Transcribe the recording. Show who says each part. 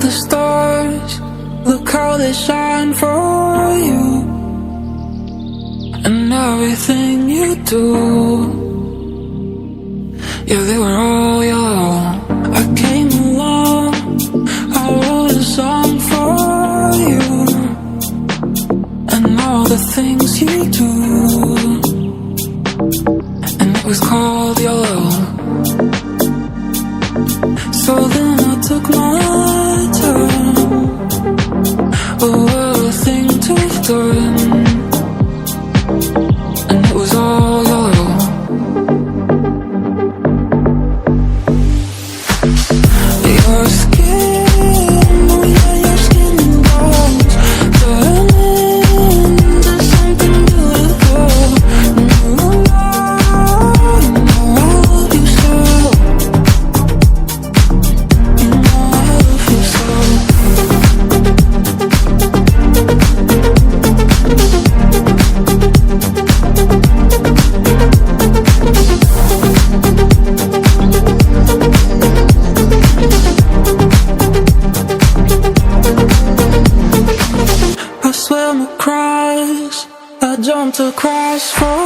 Speaker 1: the stars, look how they shine for you. And everything you do, yeah, they were all your. I came along, I wrote a song for you. And all the things you do, and it was called YOLO. So then I took my time, what a thing to have done. And it was all YOLO. Your skin, oh yeah, your skin and bones turn into something beautiful. You know I love you so. You know I love you so. I swam across, I jumped across for